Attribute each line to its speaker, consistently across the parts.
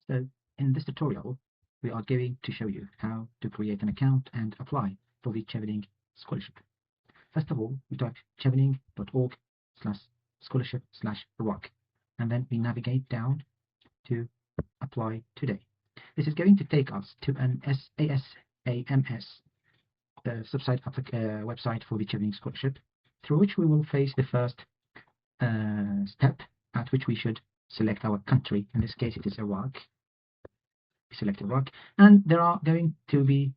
Speaker 1: So in this tutorial, we are going to show you how to create an account and apply for the Chevening Scholarship. First of all, we type chevening.org/scholarship/Iraq, and then we navigate down to apply today. This is going to take us to an ASAMS website for the Chevening Scholarship, through which we will face the first step, at which we should select our country. In this case, it is Iraq. We select Iraq, and there are going to be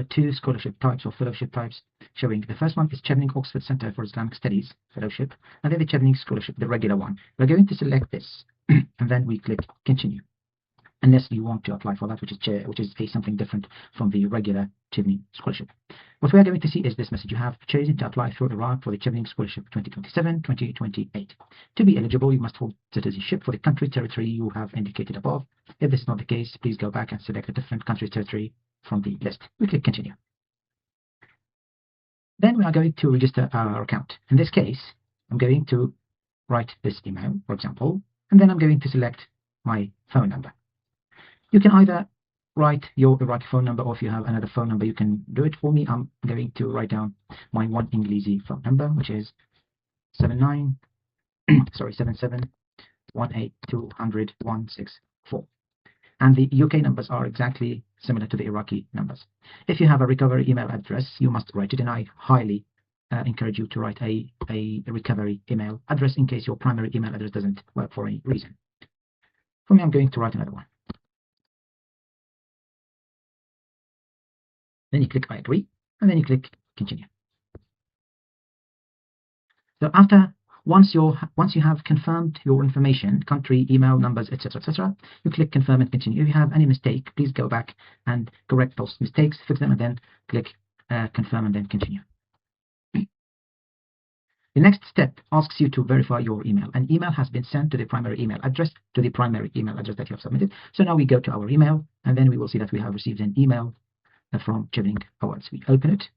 Speaker 1: two scholarship types or fellowship types showing. The first one is Chevening Oxford Centre for Islamic Studies Fellowship, and then the Chevening Scholarship, the regular one. We're going to select this, and then we click Continue, unless you want to apply for that, which is something different from the regular Chevening Scholarship. What we are going to see is this message: you have chosen to apply through Iraq for the Chevening Scholarship 2027-2028. To be eligible, you must hold citizenship for the country territory you have indicated above. If this is not the case, please go back and select a different country territory from the list. We click Continue. Then we are going to register our account. In this case, I'm going to write this email, for example, and then I'm going to select my phone number. You can either write your Iraqi phone number, or if you have another phone number, you can do it for me. I'm going to write down my one English phone number, which is 7718200164. And the UK numbers are exactly similar to the Iraqi numbers. If you have a recovery email address, you must write it, and I highly encourage you to write a recovery email address in case your primary email address doesn't work for any reason. For me, I'm going to write another one. Then you click I agree, and then you click Continue. So once you have confirmed your information, country, email, numbers, etc., you click Confirm and Continue. If you have any mistake, please go back and correct those mistakes, fix them, and then click Confirm and then Continue. The next step asks you to verify your email. An email has been sent to the primary email address that you have submitted. So now we go to our email, and then we will see that we have received an email from Chevening Awards. We open it.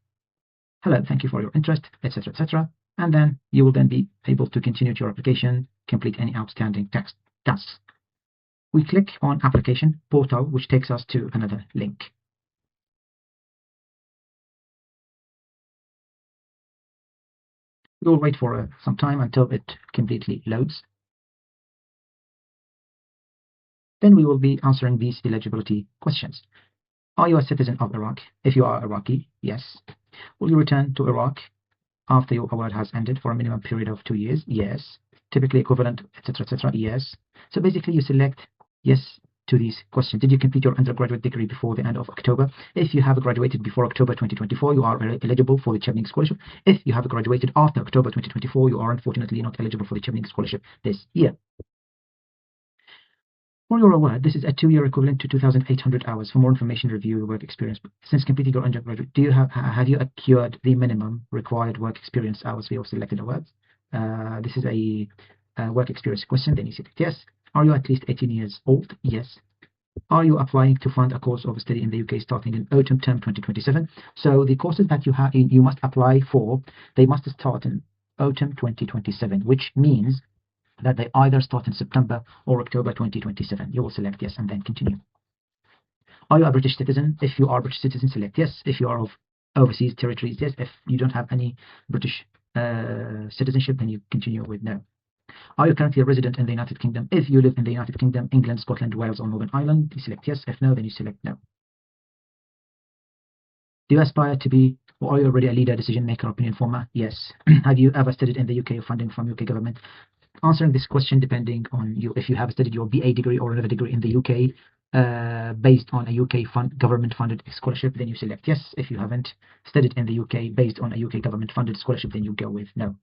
Speaker 1: Hello, thank you for your interest, etc., and then you will then be able to continue your application, complete any outstanding tasks. We click on Application Portal, which takes us to another link. We will wait for some time until it completely loads. Then we will be answering these eligibility questions. Are you a citizen of Iraq? If you are Iraqi, yes. Will you return to Iraq after your award has ended for a minimum period of 2 years? Yes. Typically equivalent, etc., yes. So basically you select yes to these questions. Did you complete your undergraduate degree before the end of October? If you have graduated before October 2024, you are eligible for the Chevening Scholarship. If you have graduated after October 2024, you are unfortunately not eligible for the Chevening Scholarship this year. For your award, this is a 2-year equivalent to 2,800 hours. For more information, review your work experience. Since completing your undergraduate, have you accrued the minimum required work experience hours for your selected awards? This is a work experience question. Then you select yes. Are you at least 18 years old? Yes. Are you applying to fund a course of study in the UK starting in autumn term 2027? So the courses that you must apply for, they must start in autumn 2027, which means that they either start in September or October 2027. You will select yes and then continue. Are you a British citizen? If you are a British citizen, select yes. If you are of overseas territories, yes. If you don't have any British citizenship, then you continue with no. Are you currently a resident in the United Kingdom? If you live in the United Kingdom, England, Scotland, Wales, or Northern Ireland, you select yes. If no, then you select no. Do you aspire to be, or are you already a leader, decision maker, opinion former? Yes. Have you ever studied in the UK or funding from UK government? Answering this question depending on you. If you have studied your BA degree or another degree in the UK based on a UK government-funded scholarship, then you select yes. If you haven't studied in the UK based on a UK government-funded scholarship, then you go with no.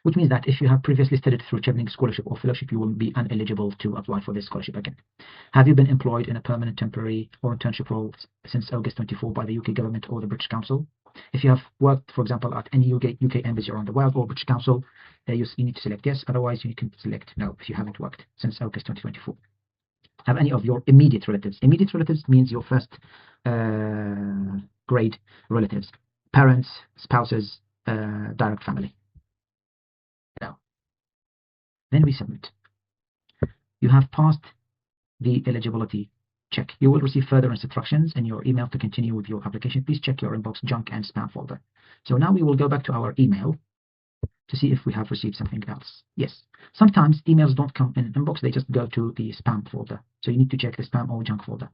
Speaker 1: Which means that if you have previously studied through Chevening Scholarship or Fellowship, you will be ineligible to apply for this scholarship again. Have you been employed in a permanent, temporary, or internship role since August 24 by the UK government or the British Council? If you have worked, for example, at any UK embassy around the world or British Council, you need to select yes. Otherwise, you can select no if you haven't worked since August 2024. Have any of your immediate relatives? Immediate relatives means your first grade relatives, parents, spouses, direct family. No. Then we submit. You have passed the eligibility check. You will receive further instructions in your email to continue with your application. Please check your inbox, junk, and spam folder. So now we will go back to our email to see if we have received something else. Yes, sometimes emails don't come in inbox, they just go to the spam folder. So you need to check the spam or junk folder.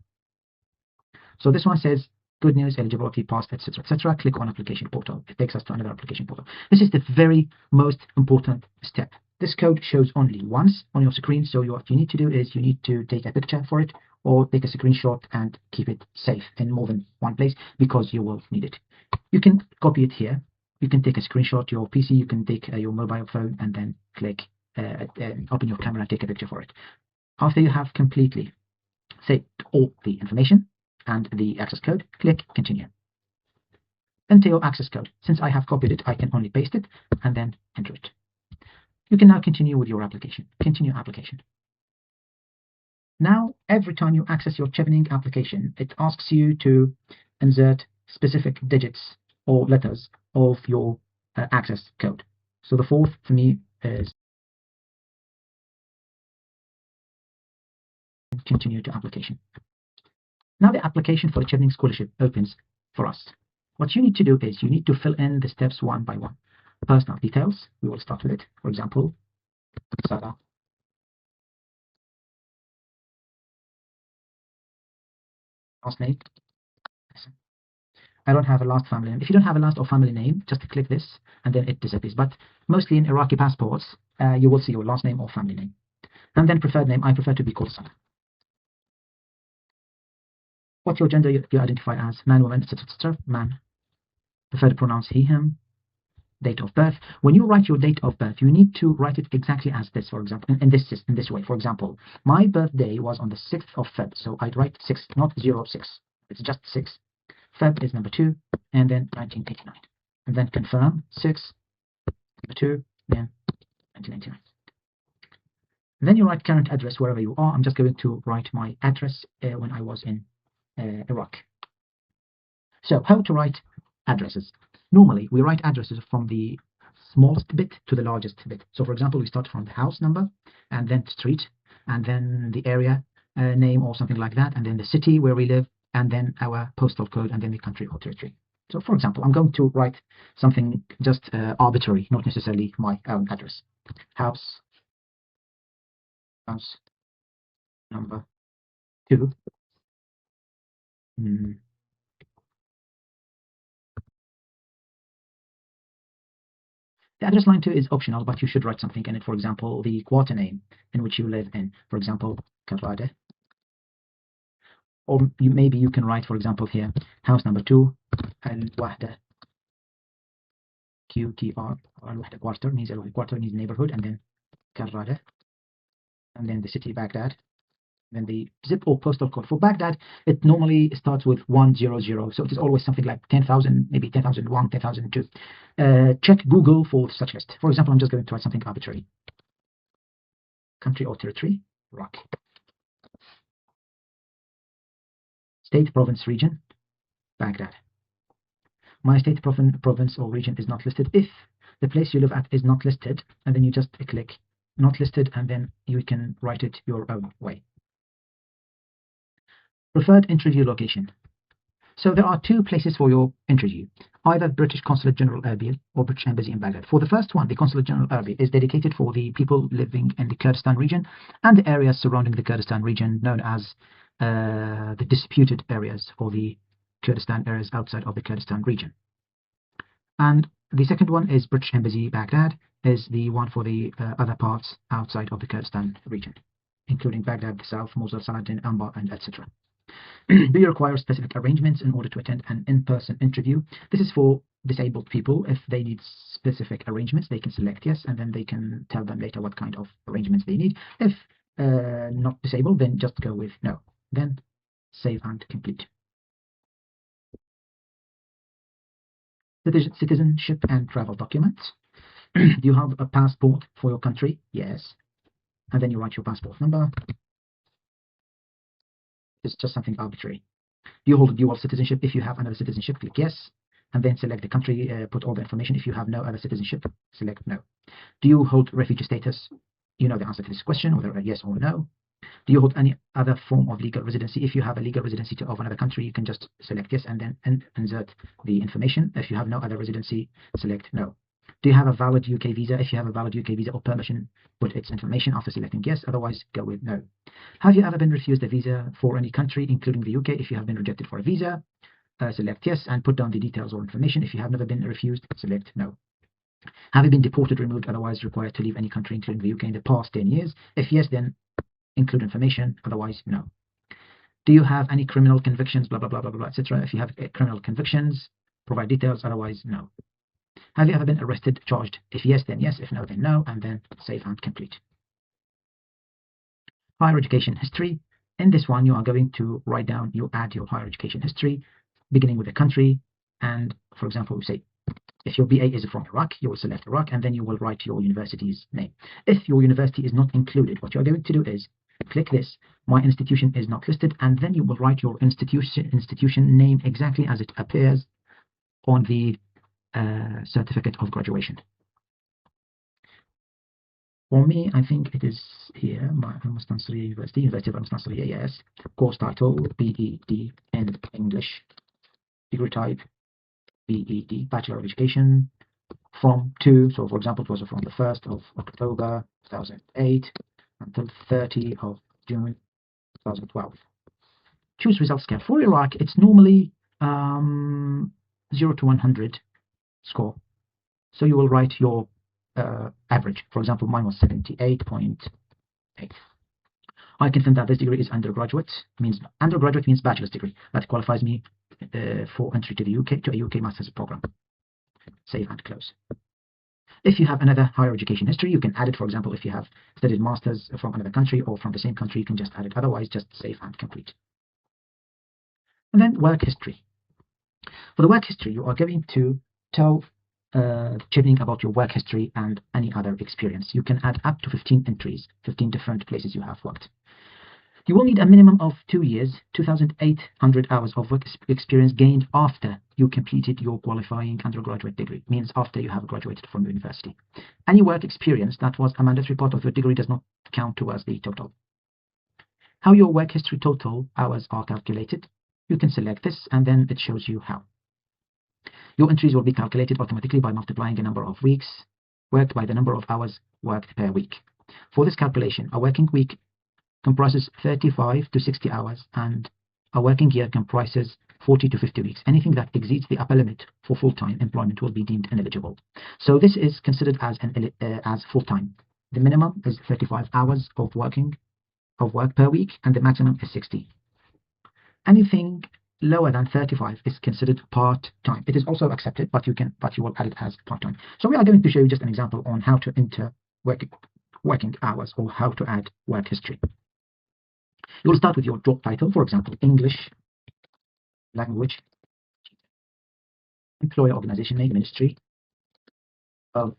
Speaker 1: So this one says, good news, eligibility passed, etc., etc. Click on application portal. It takes us to another application portal. This is the very most important step. This code shows only once on your screen. So what you need to do is you need to take a picture for it or take a screenshot and keep it safe in more than one place because you will need it. You can copy it here. You can take a screenshot your PC. You can take your mobile phone and then click, open your camera and take a picture for it. After you have completely saved all the information and the access code, click continue. Enter your access code. Since I have copied it, I can only paste it and then enter it. You can now continue with your application. Continue application. Now, every time you access your Chevening application, it asks you to insert specific digits or letters of your access code. So the fourth for me is continue to application. Now the application for the Chevening Scholarship opens for us. What you need to do is you need to fill in the steps one by one. Personal details, we will start with it. For example, Sada. Last name. I don't have a last family name. If you don't have a last or family name, just click this and then it disappears. But mostly in Iraqi passports, you will see your last name or family name. And then preferred name, I prefer to be called Sada. What's your gender? You identify as man, woman, etc., etc. Man. Preferred pronouns he, him. Date of birth. When you write your date of birth, you need to write it exactly as this. For example, in this way. For example, my birthday was on the 6th of Feb, so I'd write 6, not 06. It's just 6. Feb is number 2, and then 1989. And then confirm 6, number 2, then 1989. And then you write current address wherever you are. I'm just going to write my address when I was in Iraq. So how to write addresses? Normally, we write addresses from the smallest bit to the largest bit. So, for example, we start from the house number, and then street, and then the area name or something like that, and then the city where we live, and then our postal code, and then the country or territory. So, for example, I'm going to write something just arbitrary, not necessarily my own address. House number 2. The address line 2 is optional, but you should write something in it. For example, the quarter name in which you live in. For example, Karade. Or maybe you can write, for example, here, house number 2, Al-Wahda, QTR, or Al-Wahda quarter means neighborhood, and then Karade, and then the city Baghdad, then the zip or postal code. For Baghdad, it normally starts with 100, so it is always something like 10,000, maybe 10,001, 10,002. Check Google for such list. For example, I'm just going to write something arbitrary. Country or territory, Iraq. State, province, region, Baghdad. My state, province, or region is not listed. If the place you live at is not listed, and then you just click not listed, and then you can write it your own way. Preferred interview location. So there are 2 places for your interview, either British Consulate General Erbil or British Embassy in Baghdad. For the first one, the Consulate General Erbil is dedicated for the people living in the Kurdistan region and the areas surrounding the Kurdistan region, known as the disputed areas, or the Kurdistan areas outside of the Kurdistan region. And the second one is British Embassy Baghdad, is the one for the other parts outside of the Kurdistan region, including Baghdad, the south, Mosul, Saladin, Anbar, and etc. Do you require specific arrangements in order to attend an in-person interview? This is for disabled people. If they need specific arrangements, they can select yes, and then they can tell them later what kind of arrangements they need. If not disabled, then just go with no. Then save and complete. Citizenship and travel documents. Do you have a passport for your country? Yes. And then you write your passport number. It's just something arbitrary. Do you hold a dual citizenship? If you have another citizenship, click yes, and then select the country, put all the information. If you have no other citizenship, select no. Do you hold refugee status? You know the answer to this question, whether a yes or no. Do you hold any other form of legal residency? If you have a legal residency of another country, you can just select yes and then insert the information. If you have no other residency, select no. Do you have a valid UK visa? If you have a valid UK visa or permission, put its information after selecting yes, otherwise go with no. Have you ever been refused a visa for any country, including the UK? If you have been rejected for a visa, select yes and put down the details or information. If you have never been refused, select no. Have you been deported, removed, otherwise required to leave any country, including the UK, in the past 10 years? If yes, then include information, otherwise no. Do you have any criminal convictions, blah, blah, blah, blah, blah, etc. If you have criminal convictions, provide details, otherwise no. Have you ever been arrested, charged? If yes, then yes. If no, then no. And then save and complete. Higher education history. In this one, you are going to write down, you add your higher education history, beginning with the country. And for example, we say, if your BA is from Iraq, you will select Iraq, and then you will write your university's name. If your university is not included, what you're going to do is click this, my institution is not listed, and then you will write your institution name exactly as it appears on the certificate of graduation. For me, I think it is here, my Al-Mustansiriya University of Al-Mustansiriya, yes. Course title, BEd in English. Degree type, BEd, Bachelor of Education, from to, so for example, it was from the 1st of October 2008 until 30th of June 2012. Choose result scale. For Iraq, it's normally 0 to 100 score. So you will write your average. For example, mine was 78.8. I confirm that this degree is undergraduate. Undergraduate means bachelor's degree. That qualifies me for entry to the UK, to a UK master's program. Save and close. If you have another higher education history, you can add it. For example, if you have studied masters from another country or from the same country, you can just add it. Otherwise, just save and complete. And then work history. For the work history, you are going to tell Chevening about your work history and any other experience. You can add up to 15 entries, 15 different places you have worked. You will need a minimum of 2 years, 2,800 hours of work experience gained after you completed your qualifying undergraduate degree, means after you have graduated from university. Any work experience that was a mandatory part of your degree does not count towards the total. How your work history total hours are calculated, you can select this and then it shows you how. Your entries will be calculated automatically by multiplying the number of weeks worked by the number of hours worked per week. For this calculation, a working week comprises 35 to 60 hours and a working year comprises 40 to 50 weeks. Anything that exceeds the upper limit for full-time employment will be deemed ineligible. So this is considered as full-time. The minimum is 35 hours of work per week and the maximum is 60. Anything lower than 35 is considered part-time. It is also accepted, but you will add it as part-time. So we are going to show you just an example on how to enter working hours or how to add work history. You will start with your job title, for example, English language, employer, organization name, Ministry of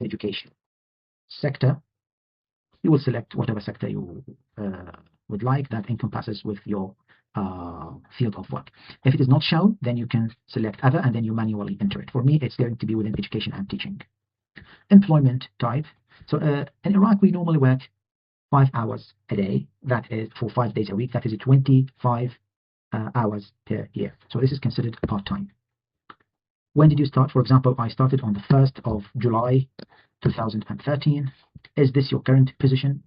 Speaker 1: Education. Sector, you will select whatever sector you would like that encompasses with your field of work. If it is not shown, then you can select other and then you manually enter it. For me, it's going to be within education and teaching. Employment type. So in Iraq, we normally work 5 hours a day. That is for 5 days a week. That is 25 hours per year. So this is considered part-time. When did you start? For example, I started on the 1st of July 2013. Is this your current position?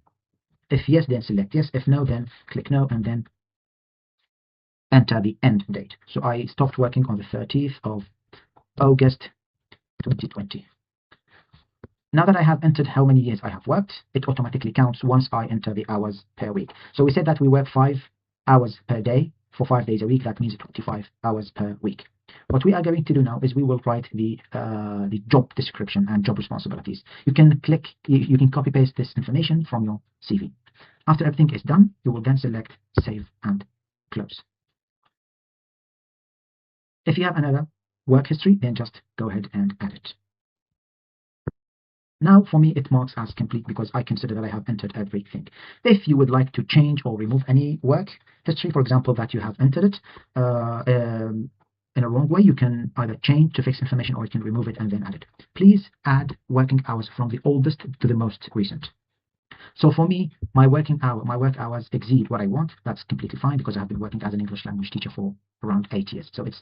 Speaker 1: If yes, then select yes. If no, then click no and then enter the end date. So I stopped working on the 30th of August 2020. Now that I have entered how many years I have worked, it automatically counts once I enter the hours per week. So we said that we work 5 hours per day for 5 days a week. That means 25 hours per week. What we are going to do now is we will write the job description and job responsibilities. You can copy paste this information from your CV. After everything is done, you will then select save and close. If you have another work history, then just go ahead and add it. Now, for me, it marks as complete because I consider that I have entered everything. If you would like to change or remove any work history, for example, that you have entered it in a wrong way, you can either change to fix information or you can remove it and then add it. Please add working hours from the oldest to the most recent. So for me, my work hours exceed what I want. That's completely fine because I've been working as an English language teacher for around 8 years. So it's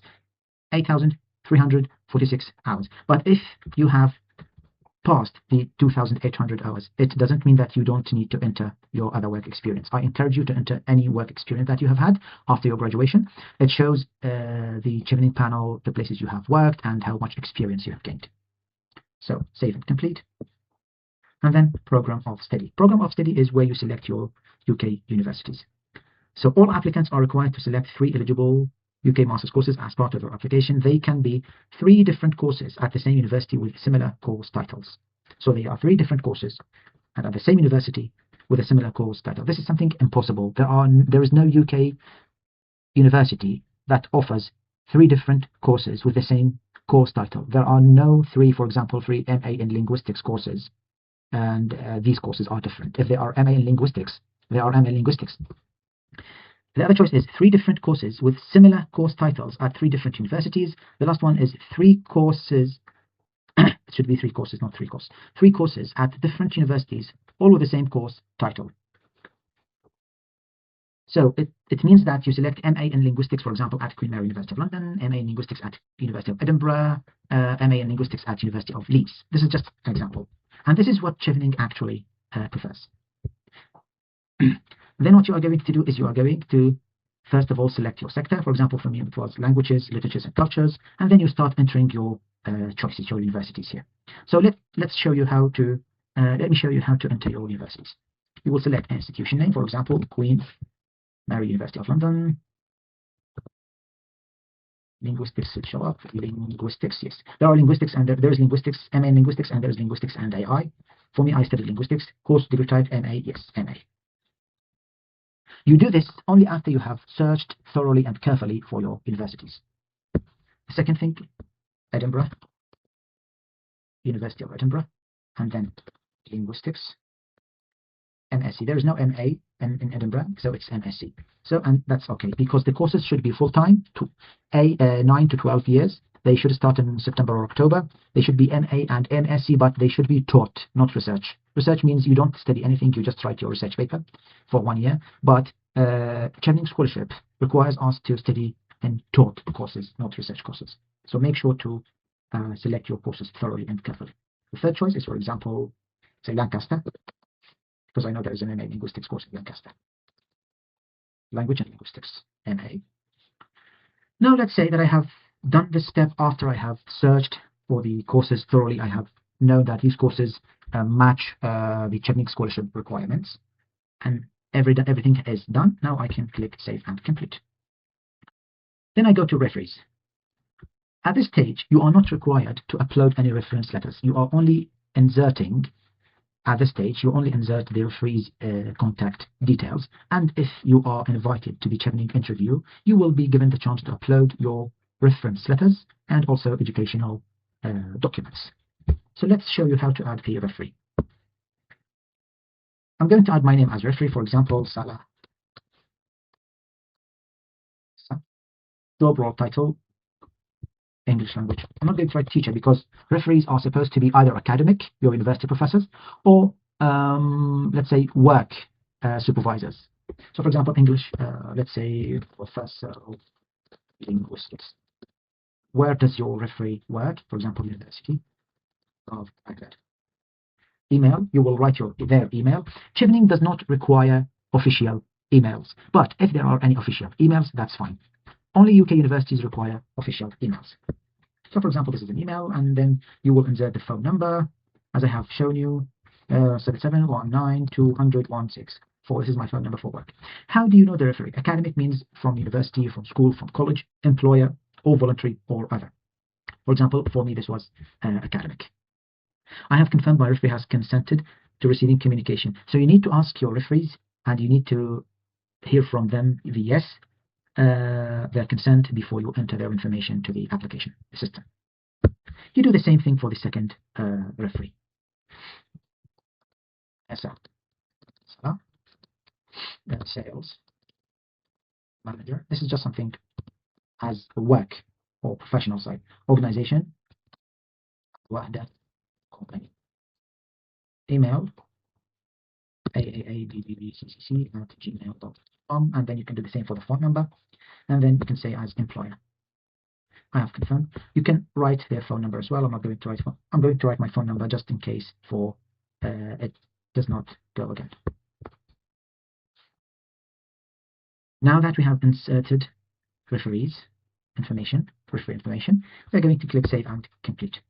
Speaker 1: 8,346 hours. But if you have passed the 2,800 hours, it doesn't mean that you don't need to enter your other work experience. I encourage you to enter any work experience that you have had after your graduation. It shows the Chevening panel, the places you have worked, and how much experience you have gained. So save and complete. And then program of study. Program of study is where you select your UK universities. So all applicants are required to select 3 eligible UK master's courses as part of their application. They can be 3 different courses at the same university with similar course titles. So they are 3 different courses and at the same university with a similar course title. This is something impossible. There is no UK university that offers 3 different courses with the same course title. There are no 3, for example, 3 MA in linguistics courses, and these courses are different. If they are MA in linguistics, they are MA in linguistics. The other choice is 3 different courses with similar course titles at 3 different universities. The last one is 3 courses. It should be 3 courses, not 3 courses. 3 courses at different universities, all with the same course title. So it means that you select MA in linguistics, for example, at Queen Mary University of London, MA in linguistics at University of Edinburgh, MA in linguistics at University of Leeds. This is just an example. And this is what Chevening actually prefers. Then what you are going to do is you are going to, first of all, select your sector. For example, for me, it was languages, literatures, and cultures. And then you start entering your choices, your universities here. So let's show you how to, let me show you how to enter your universities. You will select an institution name, for example, Queen Mary University of London. Linguistics should show up. Linguistics, yes. There are linguistics and there's linguistics, MA in linguistics, and there's linguistics and AI. For me, I studied linguistics. Course degree type MA, yes, MA. You do this only after you have searched thoroughly and carefully for your universities. The second thing, Edinburgh, University of Edinburgh, and then linguistics, MSc. There is no MA in Edinburgh, so it's MSc. So, and that's okay, because the courses should be full-time, 9 to 12 years. They should start in September or October. They should be MA and MSc, but they should be taught, not research. Research means you don't study anything, you just write your research paper for 1 year. But Chevening Scholarship requires us to study and taught courses, not research courses. So make sure to select your courses thoroughly and carefully. The third choice is, for example, say Lancaster, because I know there is an MA linguistics course in Lancaster. Language and linguistics, MA. Now let's say that I have done this step after I have searched for the courses thoroughly. I have known that these courses match the Chevening Scholarship requirements, and everything is done. Now I can click Save and Complete. Then I go to referees. At this stage, you are not required to upload any reference letters. You are only inserting, at this stage, you only insert the referee's contact details. And if you are invited to the Chevening interview, you will be given the chance to upload your reference letters and also educational documents. So let's show you how to add a referee. I'm going to add my name as referee, for example, Salah. Job role title, English language. I'm not going to write teacher because referees are supposed to be either academic, your university professors, or let's say work supervisors. So for example, English, let's say professor of linguistics. Where does your referee work? For example, University of Baghdad. Email, you will write their email. Chevening does not require official emails, but if there are any official emails, that's fine. Only UK universities require official emails. So for example, this is an email, and then you will insert the phone number, as I have shown you, 7719200164. This is my phone number for work. How do you know the referee? Academic means from university, from school, from college, employer, or voluntary, or other. For example, for me, this was academic. I have confirmed my referee has consented to receiving communication. So you need to ask your referees, and you need to hear from them the yes, their consent before you enter their information to the application system. You do the same thing for the second referee. Sales manager. This is just something as a work or professional side. Organization. Company. Email. aaabbccc@gmail.com, and then you can do the same for the phone number, and then you can say as employer, I have confirmed. You can write their phone number as well. I'm not going to write. I'm going to write my phone number just in case for it does not go again. Now that we have inserted referee information, we're going to click Save and Complete.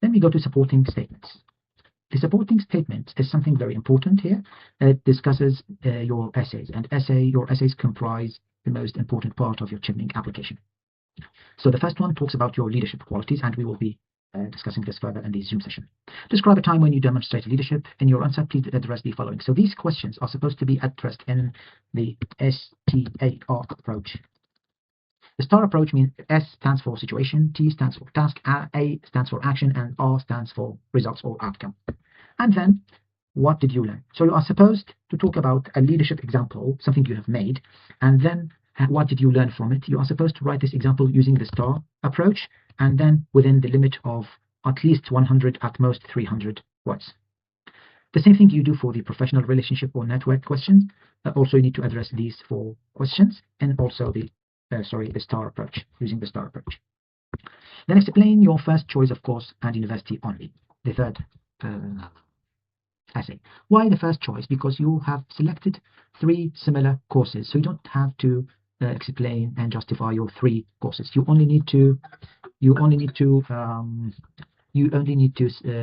Speaker 1: Then we go to supporting statements. The supporting statement is something very important here. It discusses your essays, and your essays comprise the most important part of your Chevening application. So the first one talks about your leadership qualities, and we will be discussing this further in the Zoom session. Describe a time when you demonstrate leadership. In your answer, please address the following. So these questions are supposed to be addressed in the STAR approach. The STAR approach means S stands for situation, T stands for task, A stands for action, and R stands for results or outcome. And then, what did you learn? So you are supposed to talk about a leadership example, something you have made, and then what did you learn from it? You are supposed to write this example using the STAR approach, and then within the limit of at least 100, at most 300 words. The same thing you do for the professional relationship or network questions. Also, you need to address these 4 questions, and also the STAR approach, using the STAR approach. Then explain your first choice of course and university only. The third essay. Why the first choice? Because you have selected 3 similar courses, so you don't have to explain and justify your 3 courses. You only need to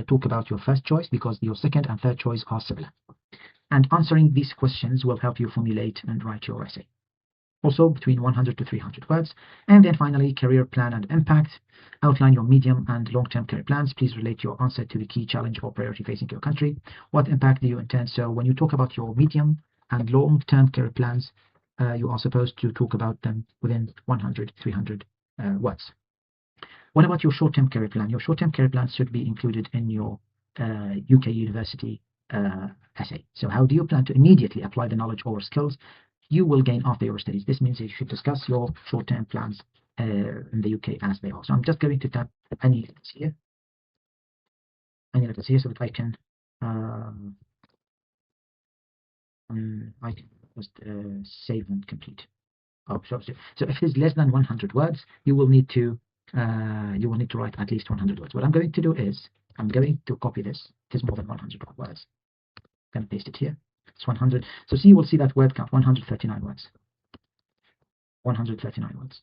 Speaker 1: talk about your first choice, because your second and third choice are similar. And answering these questions will help you formulate and write your essay. Also between 100 to 300 words. And then finally, career plan and impact. Outline your medium and long-term career plans. Please relate your answer to the key challenge or priority facing your country. What impact do you intend? So when you talk about your medium and long-term career plans, you are supposed to talk about them within 100, 300 words. What about your short-term career plan? Your short-term career plans should be included in your UK university essay. So how do you plan to immediately apply the knowledge or skills you will gain after your studies? This means you should discuss your short-term plans in the UK as they are. So I'm just going to tap any letters here, so that I can just save and complete. Oh, so if it is less than 100 words, you will need to write at least 100 words. What I'm going to do is I'm going to copy this. It is more than 100 words. I'm going to paste it here. It's 100. So you will see that word count, 139 words. 139 words.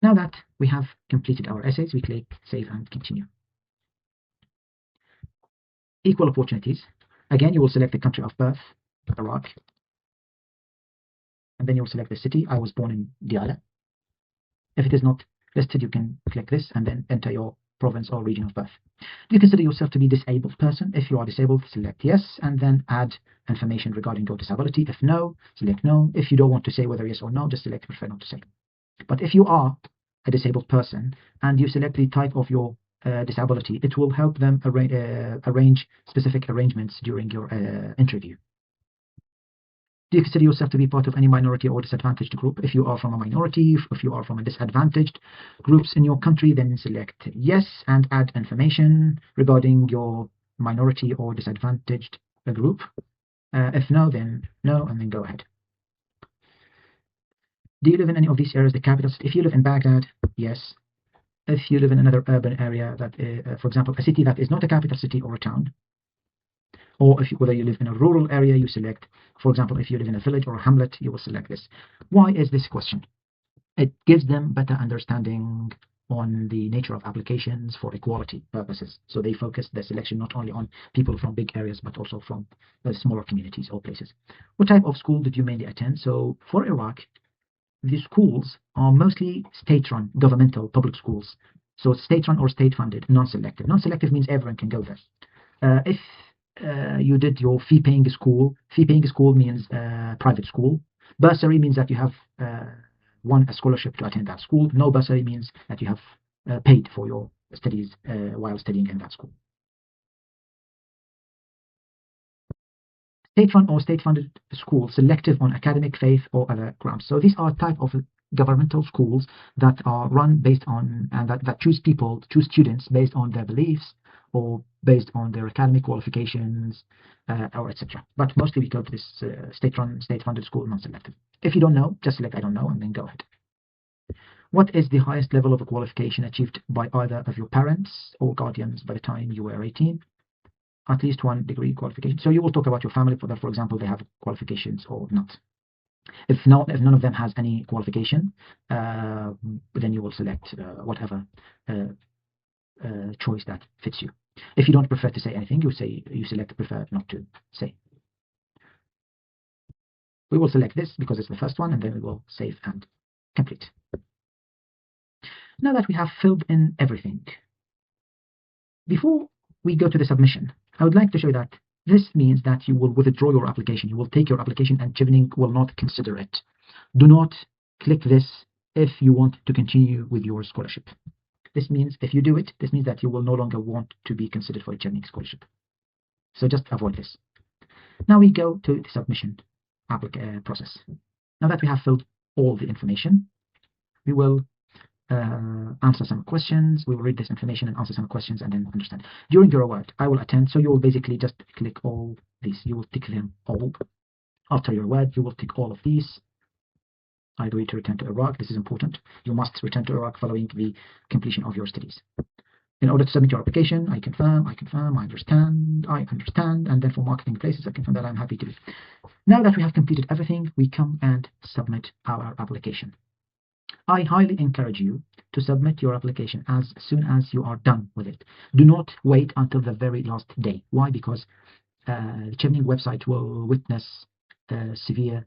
Speaker 1: Now that we have completed our essays, we click Save and Continue. Equal opportunities. Again, you will select the country of birth, Iraq. And then you will select the city. I was born in Diyala. If it is not listed, you can click this and then enter your province or region of birth. Do you consider yourself to be a disabled person? If you are disabled, select yes, and then add information regarding your disability. If no, select no. If you don't want to say whether yes or no, just select prefer not to say. But if you are a disabled person and you select the type of your disability, it will help them arrange specific arrangements during your interview. Do you consider yourself to be part of any minority or disadvantaged group? If you are from a minority, if you are from a disadvantaged groups in your country, then select yes and add information regarding your minority or disadvantaged group. If no, then no, and then go ahead. Do you live in any of these areas, the capital city? If you live in Baghdad, yes. If you live in another urban area, that, for example, a city that is not a capital city or a town, or whether you live in a rural area, you select, for example, if you live in a village or a hamlet, you will select this. Why is this question? It gives them better understanding on the nature of applications for equality purposes. So they focus their selection not only on people from big areas, but also from smaller communities or places. What type of school did you mainly attend? So for Iraq, the schools are mostly state-run, governmental, public schools. So state-run or state-funded, non-selective. Non-selective means everyone can go there. If you did your fee-paying school means private school. Bursary means that you have won a scholarship to attend that school. No bursary means that you have paid for your studies while studying in that school. State-run or state-funded school, selective on academic, faith, or other grounds. So these are type of governmental schools that are run based on and that choose students based on their beliefs or based on their academic qualifications or etc. But mostly we go to this state-funded school, non-selective. If you don't know, just select I don't know and then go ahead. What is the highest level of a qualification achieved by either of your parents or guardians by the time you were 18? At least 1 degree qualification. So you will talk about your family, for example, they have qualifications or not. If none of them has any qualification, then you will select whatever choice that fits you. If you don't prefer to say anything, you select prefer not to say. We will select this because it's the first one, and then we will save and complete. Now that we have filled in everything, before we go to the submission, I would like to show you that this means that you will withdraw your application. You will take your application and Chevening will not consider it. Do not click this if you want to continue with your scholarship. This means if you do it, this means that you will no longer want to be considered for a Chevening scholarship. So just avoid this. Now we go to the submission process. Now that we have filled all the information, we will answer some questions. We will read this information and answer some questions and then understand. During your award, I will attend. So you will basically just click all these. You will tick them all. After your award, you will tick all of these. I agree to return to Iraq. This is important. You must return to Iraq following the completion of your studies. In order to submit your application, I confirm, I understand, and then for marketing places, I confirm that I'm happy to. Now that we have completed everything, we come and submit our application. I highly encourage you to submit your application as soon as you are done with it. Do not wait until the very last day. Why? Because the Chevening website will witness severe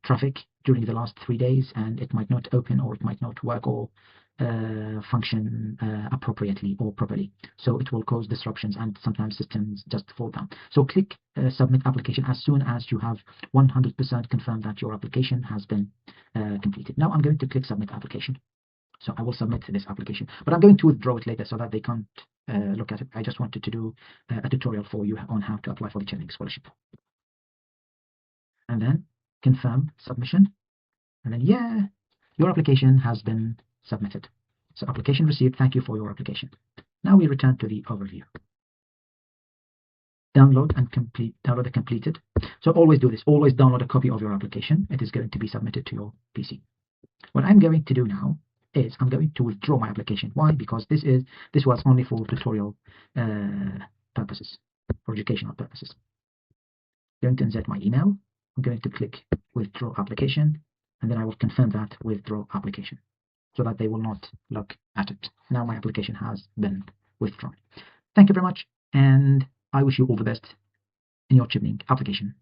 Speaker 1: traffic during the last 3 days, and it might not open or it might not work or function appropriately or properly. So it will cause disruptions and sometimes systems just fall down. So click submit application as soon as you have 100% confirmed that your application has been completed. Now I'm going to click submit application. So I will submit this application, but I'm going to withdraw it later so that they can't look at it. I just wanted to do a tutorial for you on how to apply for the Chevening Scholarship. And then confirm submission. And then, yeah, your application has been submitted. So application received. Thank you for your application. Now we return to the overview. Download and complete. Download the completed. So always do this. Always download a copy of your application. It is going to be submitted to your PC. What I'm going to do now is I'm going to withdraw my application. Why? Because this was only for tutorial purposes, for educational purposes. I'm going to insert my email. I'm going to click withdraw application, and then I will confirm that withdraw application so that they will not look at it. Now my application has been withdrawn. Thank you very much, and I wish you all the best in your Chevening application.